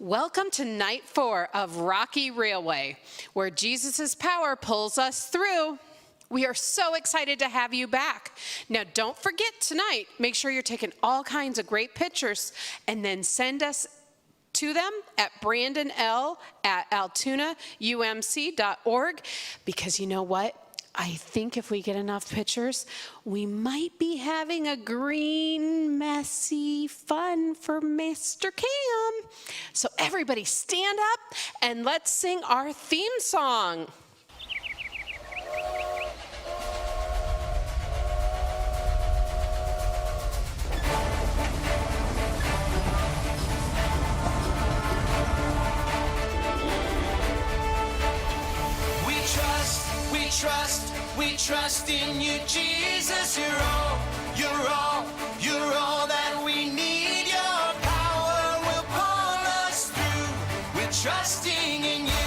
Welcome to night 4 of Rocky Railway, where Jesus' power pulls us through. We are so excited to have you back. Now, don't forget tonight, make sure you're taking all kinds of great pictures and then send us to them at brandonl@altoonaumc.org, because you know what? I think if we get enough pictures, we might be having a green, messy fun for Mr. Cam. So everybody stand up and let's sing our theme song. We trust in you, Jesus. You're all that we need. Your power will pull us through. We're trusting in you.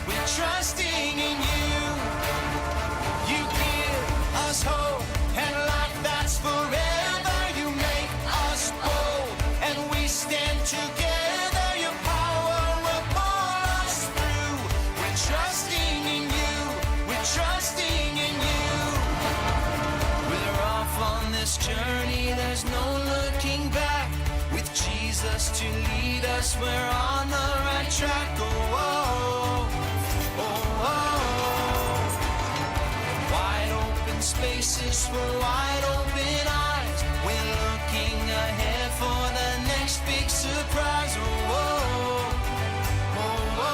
We're trusting in you. You give us hope and life that's forever. You make us bold and we stand together. Your power will pull us through. We're trusting in you. We're trusting in you. We're off on this journey, there's no looking back. With Jesus to lead us, we're on the right track. Oh, oh, oh, oh. Wide open spaces for wide open eyes. We're looking ahead for the next big surprise. Oh, oh, oh, oh.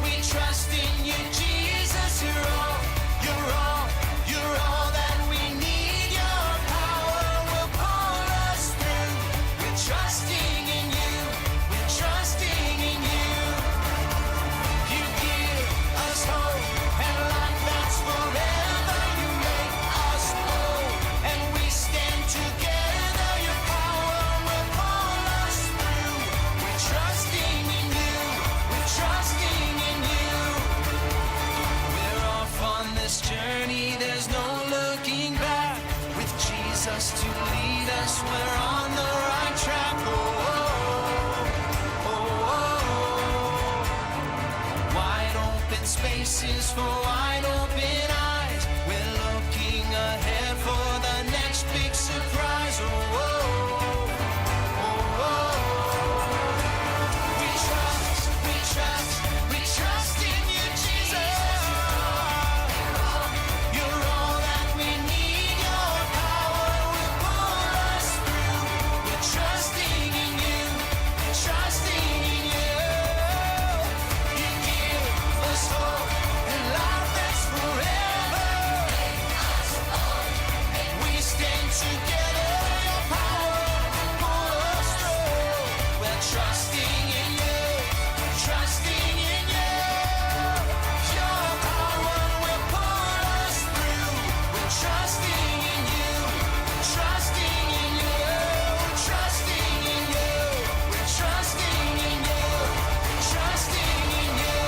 We trust in you, Jesus. You're all that we need. Your power will pull us through. We're trusting in you. We're trusting in you. You give us hope and life that's forever. You make us bold and we stand together. Your power will pull us through. We're trusting in you. We're trusting in you. We're off on this journey, there's no looking back. With Jesus to lead us, we're on the right track. Oh, oh, oh, oh. Wide open spaces for wide open eyes. We're looking ahead for the next big surprise. Oh, oh, oh, oh. We trust in you, Jesus. You're all that we need. Your power will pull us through. We're trusting in you. We're trusting in you. You give us hope and life that's forever. We stand together. Your power will pull us through. We're trusting in you. Trusting in you. Your power will pull us through. We're trusting in you. Trusting in you. Trusting in you. We're trusting in you. Trusting in you.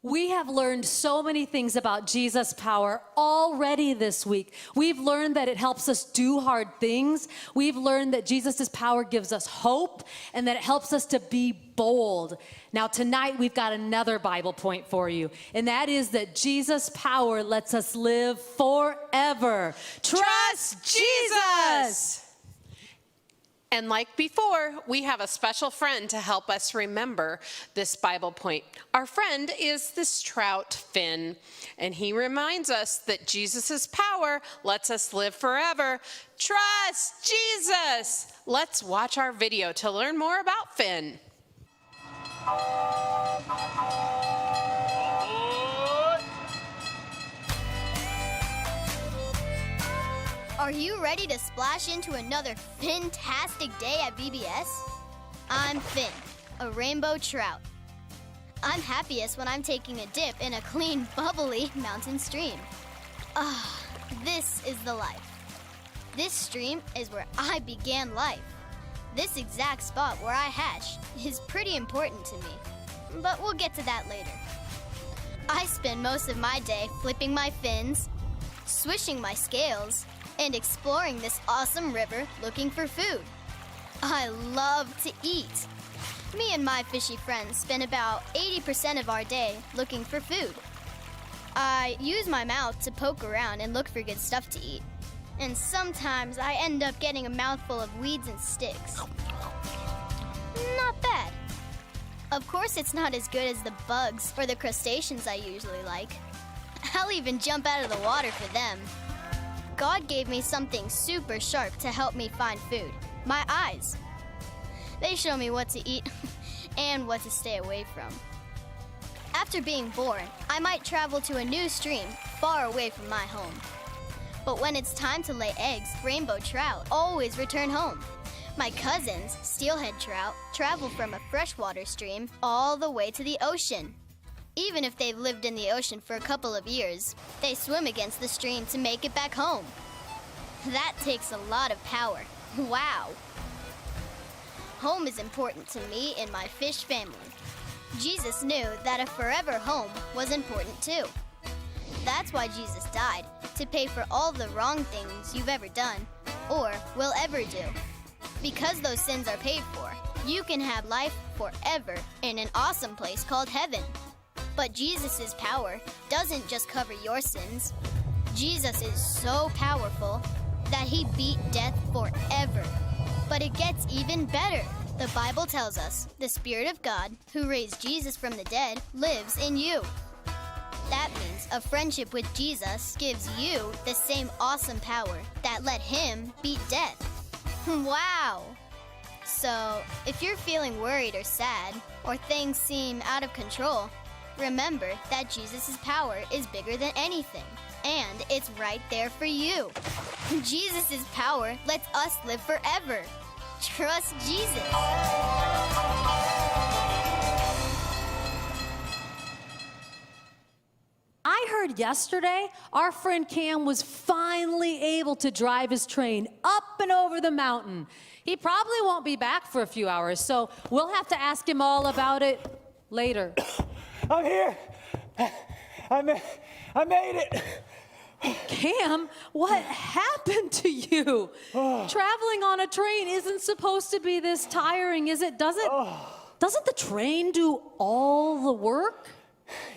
We have learned so many things about Jesus' power already this week. We've learned that it helps us do hard things. We've learned that Jesus' power gives us hope and that it helps us to be bold. Now tonight we've got another Bible point for you, and that is that Jesus' power lets us live forever. Trust Jesus! And like before, we have a special friend to help us remember this Bible point. Our friend is this trout, Finn, and he reminds us that Jesus' power lets us live forever. Trust Jesus! Let's watch our video to learn more about Finn. Are you ready to splash into another fantastic day at VBS? I'm Finn, a rainbow trout. I'm happiest when I'm taking a dip in a clean, bubbly mountain stream. This is the life. This stream is where I began life. This exact spot where I hatched is pretty important to me, but we'll get to that later. I spend most of my day flipping my fins, swishing my scales, and exploring this awesome river looking for food. I love to eat. Me and my fishy friends spend about 80% of our day looking for food. I use my mouth to poke around and look for good stuff to eat. And sometimes I end up getting a mouthful of weeds and sticks. Not bad. Of course, it's not as good as the bugs or the crustaceans I usually like. I'll even jump out of the water for them. God gave me something super sharp to help me find food. My eyes. They show me what to eat and what to stay away from. After being born, I might travel to a new stream far away from my home. But when it's time to lay eggs, rainbow trout always return home. My cousins, steelhead trout, travel from a freshwater stream all the way to the ocean. Even if they've lived in the ocean for a couple of years, they swim against the stream to make it back home. That takes a lot of power. Wow. Home is important to me and my fish family. Jesus knew that a forever home was important too. That's why Jesus died, to pay for all the wrong things you've ever done, or will ever do. Because those sins are paid for, you can have life forever in an awesome place called heaven. But Jesus' power doesn't just cover your sins. Jesus is so powerful that he beat death forever. But it gets even better. The Bible tells us the Spirit of God, who raised Jesus from the dead, lives in you. That means a friendship with Jesus gives you the same awesome power that let him beat death. Wow! So, if you're feeling worried or sad, or things seem out of control, remember that Jesus' power is bigger than anything, and it's right there for you. Jesus' power lets us live forever. Trust Jesus. I heard yesterday our friend Cam was finally able to drive his train up and over the mountain. He probably won't be back for a few hours, so we'll have to ask him all about it later. I'm here. I made it. Cam, what happened to you? Traveling on a train isn't supposed to be this tiring, is it? Doesn't the train do all the work?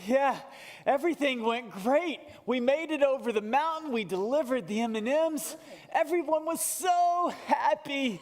Yeah, everything went great. We made it over the mountain. We delivered the M&Ms. Everyone was so happy.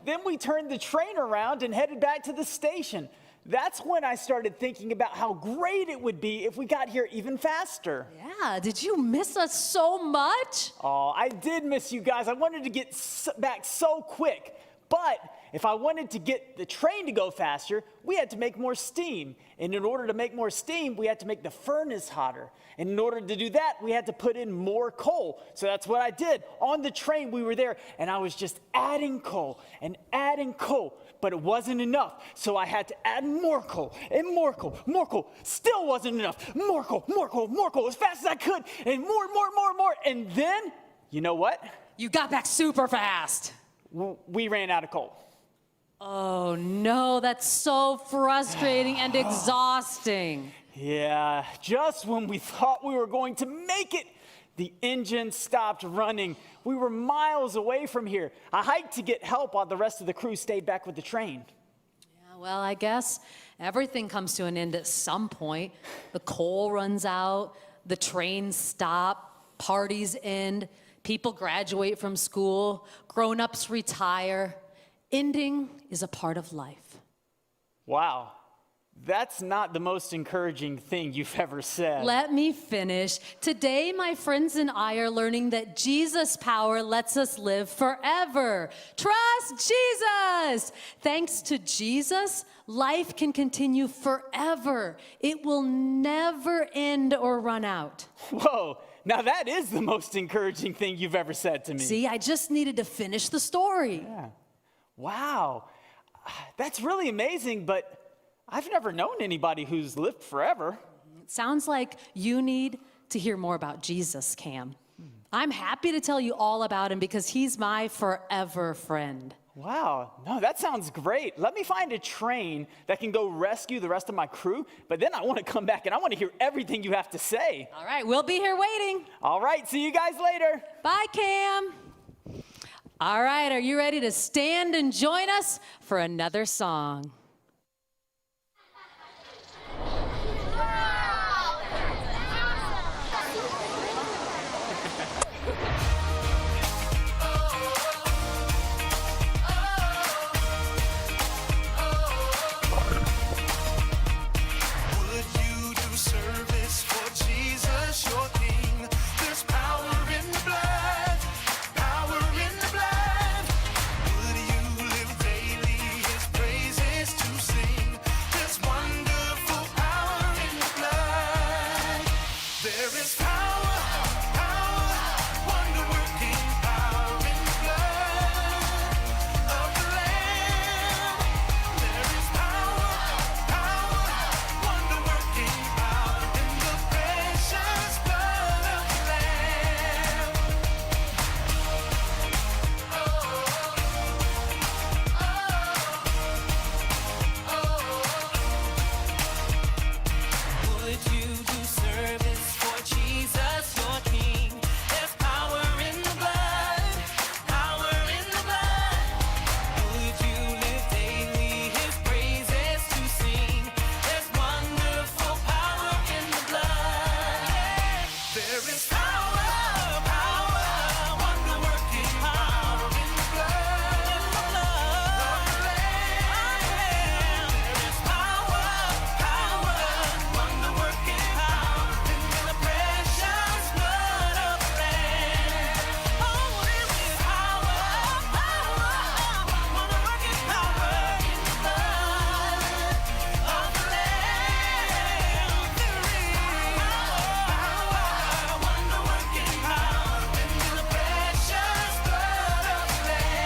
Then we turned the train around and headed back to the station. That's when I started thinking about how great it would be if we got here even faster. Yeah, did you miss us so much? Oh, I did miss you guys. I wanted to get back so quick. But if I wanted to get the train to go faster, we had to make more steam. And in order to make more steam, we had to make the furnace hotter. And in order to do that, we had to put in more coal. So that's what I did. On the train, we were there, and I was just adding coal and adding coal. But it wasn't enough. So I had to add more coal and more coal, more coal. Still wasn't enough. More coal, more coal, more coal, as fast as I could. And more. And then, you know what? You got back super fast. We ran out of coal. Oh no, that's so frustrating and exhausting. Yeah, just when we thought we were going to make it, the engine stopped running. We were miles away from here. I hiked to get help while the rest of the crew stayed back with the train. Yeah, well, I guess everything comes to an end at some point. The coal runs out, the trains stop, parties end, people graduate from school, grown-ups retire. Ending is a part of life. Wow, that's not the most encouraging thing you've ever said. Let me finish. Today, my friends and I are learning that Jesus' power lets us live forever. Trust Jesus. Thanks to Jesus, life can continue forever. It will never end or run out. Whoa, now that is the most encouraging thing you've ever said to me. See, I just needed to finish the story. Yeah. Wow, that's really amazing, but I've never known anybody who's lived forever. It sounds like you need to hear more about Jesus, Cam. I'm happy to tell you all about him because he's my forever friend. Wow, no, that sounds great. Let me find a train that can go rescue the rest of my crew, but then I want to come back and I want to hear everything you have to say. All right, we'll be here waiting. All right, see you guys later. Bye, Cam. All right, are you ready to stand and join us for another song? Would you do service for Jesus, your King? There's power in the blood, power in the blood. Would you live daily His praises to sing? There's wonderful power in the blood. There is power, power, wonder-working power in the blood of the Lamb. There is power, power, wonder-working power in the precious blood of the Lamb. Would you do service for Jesus, your King? There's power in the blood, power in the blood. Would you live daily His praises to sing? There's wonderful power in the blood. There is power, power, wonder-working power in the blood of the Lamb. There is power, power, wonder-working power in the precious blood of the Lamb. Oh, there is power, power, wonder-working power in the blood of the Lamb. There is power, wonder-working power in the precious blood of the Lamb.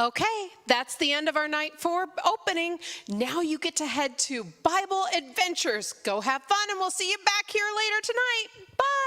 Okay, that's the end of our night 4 opening. Now you get to head to Bible Adventures. Go have fun, and we'll see you back here later tonight. Bye.